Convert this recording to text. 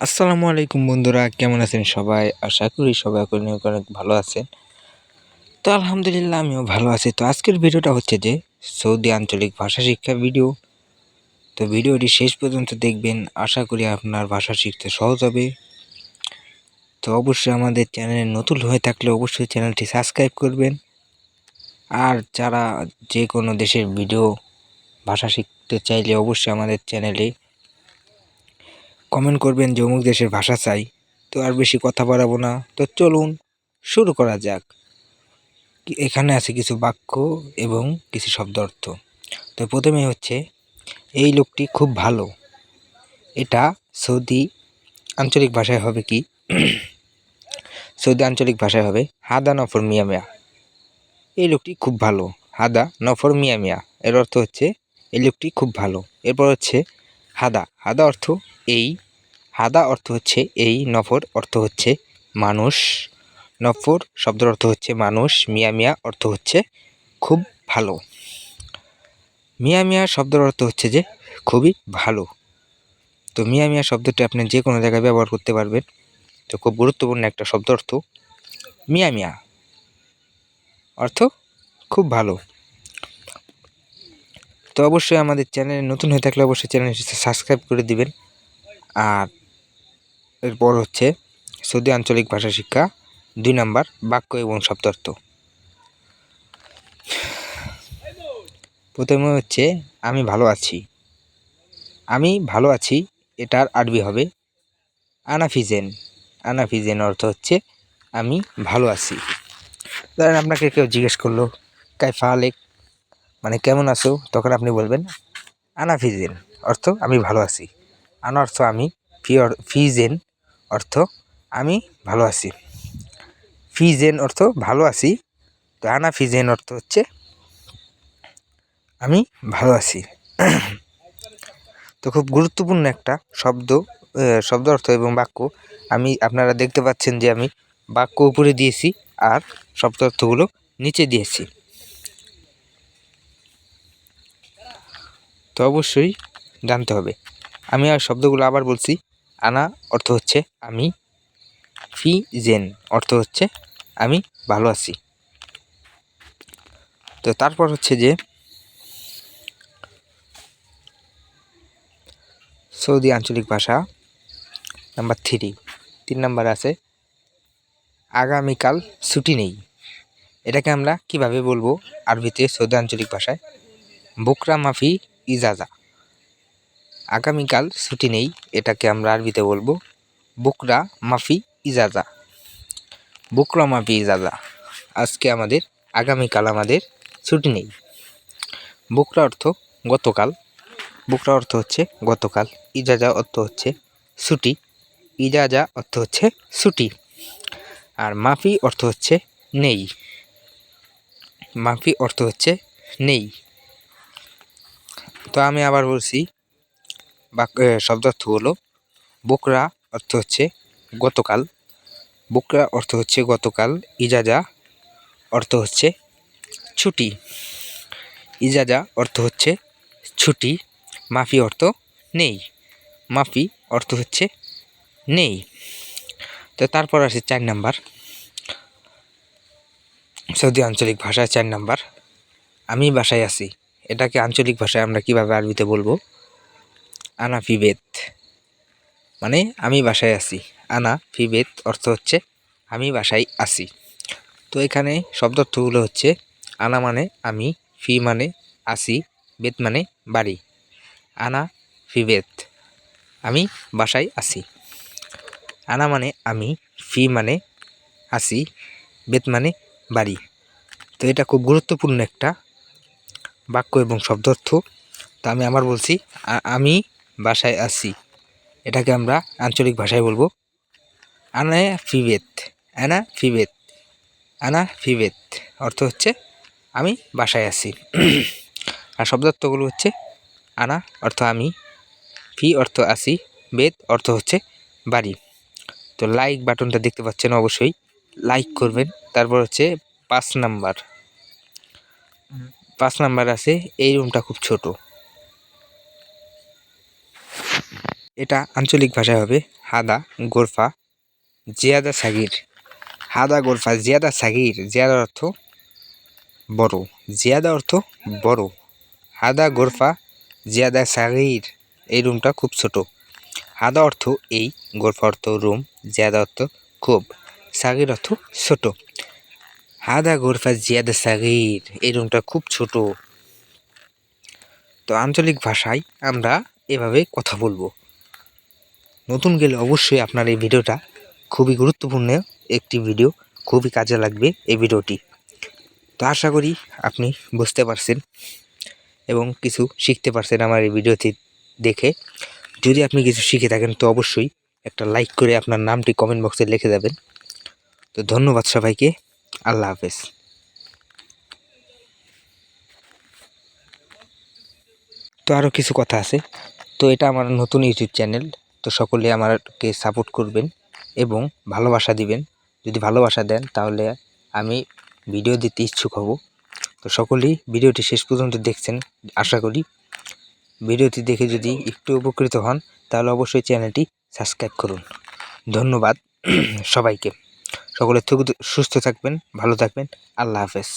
আসসালামু আলাইকুম বন্ধুরা, কেমন আছেন সবাই? আশা করি সবাই অনেক অনেক ভালো আছেন। তো আলহামদুলিল্লাহ আমিও ভালো আছি। তো আজকের ভিডিওটা হচ্ছে যে সৌদি আঞ্চলিক ভাষা শিক্ষা ভিডিও। তো ভিডিওটি শেষ পর্যন্ত দেখবেন, আশা করি আপনার ভাষা শিখতে সহজ হবে। তো অবশ্যই আমাদের চ্যানেলে নতুন হয়ে থাকলে অবশ্যই চ্যানেলটি সাবস্ক্রাইব করবেন। আর যারা যে কোনো দেশের ভিডিও ভাষা শিখতে চাইলে অবশ্যই আমাদের চ্যানেলে কমেন্ট করবেন যে অমুক দেশের ভাষা চাই। তো আর বেশি কথা বাড়াবো না, তো চলুন শুরু করা যাক। এখানে আছে কিছু বাক্য এবং কিছু শব্দ অর্থ। তো প্রথমে হচ্ছে এই লোকটি খুব ভালো। এটা সৌদি আঞ্চলিক ভাষায় হবে কি? সৌদি আঞ্চলিক ভাষায় হবে হাদা নফর মিয়া মিয়া। এই লোকটি খুব ভালো। হাদা নফর মিয়া মিয়া এর অর্থ হচ্ছে এই লোকটি খুব ভালো। এরপর হচ্ছে হাদা। হাদা অর্থ এই। হাদা অর্থ হচ্ছে এই। নফর অর্থ হচ্ছে মানুষ। নফর শব্দের অর্থ হচ্ছে মানুষ। মিয়া মিয়া অর্থ হচ্ছে খুব ভালো। মিয়া মিয়া শব্দের অর্থ হচ্ছে যে খুবই ভালো। তো মিয়া মিয়া শব্দটি আপনি যে কোনো জায়গায় ব্যবহার করতে পারবেন। তো খুব গুরুত্বপূর্ণ একটা শব্দ অর্থ মিয়া মিয়া, অর্থ খুব ভালো। তো অবশ্যই আমাদের চ্যানেলে নতুন হয়ে থাকলে অবশ্যই চ্যানেলটি সাবস্ক্রাইব করে দিবেন। আর এরপর হচ্ছে সৌদি আঞ্চলিক ভাষা শিক্ষা 2 নাম্বার বাক্য এবং শব্দার্থ। প্রথমে হচ্ছে আমি ভালো আছি। আমি ভালো আছি এটার আরবি হবে আনাফিজেন। আনাফিজেন অর্থ হচ্ছে আমি ভালো আছি। ধরেন আপনাকে কেউ জিজ্ঞেস করলো কাইফা আলেক, মানে কেমন আছো, তখন আপনি বলবেন আনাফিজেন, অর্থ আমি ভালো আছি। আনা অর্থ আমি, ফিজেন অর্থ আমি ভালো আছি। ফিজেন অর্থ ভালো আছি। তো আনাফিজেন অর্থ হচ্ছে আমি ভালো আছি। তো খুব গুরুত্বপূর্ণ একটা শব্দ অর্থ এবং বাক্য। আপনারা দেখতে পাচ্ছেন যে আমি বাক্য উপরে দিয়েছি আর শব্দ অর্থগুলো নিচে দিয়েছি। তো অবশ্যই জানতে হবে। আমি আর শব্দগুলো আবার বলছি। আনা অর্থ হচ্ছে আমি। ফি জেন অর্থ হচ্ছে আমি ভালো আছি। তো তারপর হচ্ছে যে সৌদি আঞ্চলিক ভাষা নাম্বার 3 নাম্বার আছে আগামীকাল ছুটি নেই। এটাকে আমরা কিভাবে বলবো আরবিতে সৌদি আঞ্চলিক ভাষায়? বুকরা মাফি ইজাজা। আগামীকাল ছুটি নেই, এটাকে আমরা আরবিতে বলবো বুকরা মাফি ইজাজা। বুকরা মাফি ইজাজা, আগামীকাল আমাদের ছুটি নেই। বুকরা অর্থ গতকাল। বুকরা অর্থ হচ্ছে গতকাল। ইজাজা অর্থ হচ্ছে ছুটি। ইজাজা অর্থ হচ্ছে ছুটি। আর মাফি অর্থ হচ্ছে নেই। মাফি অর্থ হচ্ছে নেই। তো আমি আবার বলছি শব্দার্থ হলো বুকরা অর্থ হচ্ছে গতকাল। বুকরা অর্থ হচ্ছে গতকাল। ইজাজা অর্থ হচ্ছে ছুটি। ইজাজা অর্থ হচ্ছে ছুটি। মাফি অর্থ নেই। মাফি অর্থ হচ্ছে নেই। তো তারপর আছে 4 নাম্বার সৌদি আঞ্চলিক ভাষায় 4 নাম্বার আমি বাসায় আছি। এটাকে আঞ্চলিক ভাষায় আমরা কিভাবে আরবিতে বলবো? আনা ফি বেত, মানে আমি বাসায় আছি। আনা ফি বেত অর্থ হচ্ছে আমি বাসায় আছি। তো এখানে শব্দার্থগুলো হচ্ছে আনা মানে আমি, ফি মানে আছি, বেত মানে বাড়ি। আনা ফি বেত, আমি বাসায় আছি। আনা মানে আমি, ফি মানে আছি, বেত মানে বাড়ি। তো এটা খুব গুরুত্বপূর্ণ একটা বাক্য এবং শব্দার্থ। তো আমি আবার বলছি আমি বাসায় আছি। এটাকে আমরা আঞ্চলিক ভাষায় বলবো আনা ফিবেত। আনা ফিবেত। আনা ফিবেত অর্থ হচ্ছে আমি বাসায় আছি। আর শব্দার্থগুলো হচ্ছে আনা অর্থ আমি, ফি অর্থ আছি, বেত অর্থ হচ্ছে বাড়ি। তো লাইক বাটনটা দেখতে পাচ্ছেন, অবশ্যই লাইক করবেন। তারপর হচ্ছে 5 নাম্বার। 5 নাম্বার আছে এই রুমটা খুব ছোট। এটা আঞ্চলিক ভাষায় হবে হাদা গোরফা জিয়াদা সাগির। হাদা গোরফা জিয়াদা সাগির। জিয়াদা অর্থ বড়, জিয়াদা অর্থ বড়। হাদা গোরফা জিয়াদা সাগির, এই রুমটা খুব ছোট। হাদা অর্থ এই, গোরফা অর্থ রুম, জিয়াদা অর্থ খুব, সাগির অর্থ ছোট। হাদা গোরফা জিয়াদা সাগির, এই রুমটা খুব ছোট। তো আঞ্চলিক ভাষায় আমরা এভাবে কথা বলবো। নতুন গেলে অবশ্যই আপনার এই ভিডিওটা খুবই গুরুত্বপূর্ণ একটি ভিডিও, খুবই কাজে লাগবে এই ভিডিওটি। তো আশা করি আপনি বুঝতে পারছেন এবং কিছু শিখতে পারছেন আমার এই ভিডিওটি দেখে। যদি আপনি কিছু শিখে থাকেন তো অবশ্যই একটা লাইক করে আপনার নামটি কমেন্ট বক্সে লিখে যাবেন। তো ধন্যবাদ সবাইকে, আল্লাহ হাফেজ। তো আরও কিছু কথা আছে। তো এটা আমার নতুন ইউটিউব চ্যানেল, তো সকলে আমাকে সাপোর্ট করবেন এবং ভালোবাসা দিবেন। যদি ভালোবাসা দেন তাহলে আমি ভিডিও দিতে ইচ্ছুক হব। তো সকলেই ভিডিওটি শেষ পর্যন্ত দেখছেন আশা করি। ভিডিওটি দেখে যদি একটু উপকৃত হন তাহলে অবশ্যই চ্যানেলটি সাবস্ক্রাইব করুন। ধন্যবাদ সবাইকে। সকলে সুস্থ থাকবেন, ভালো থাকবেন। আল্লাহ হাফেজ।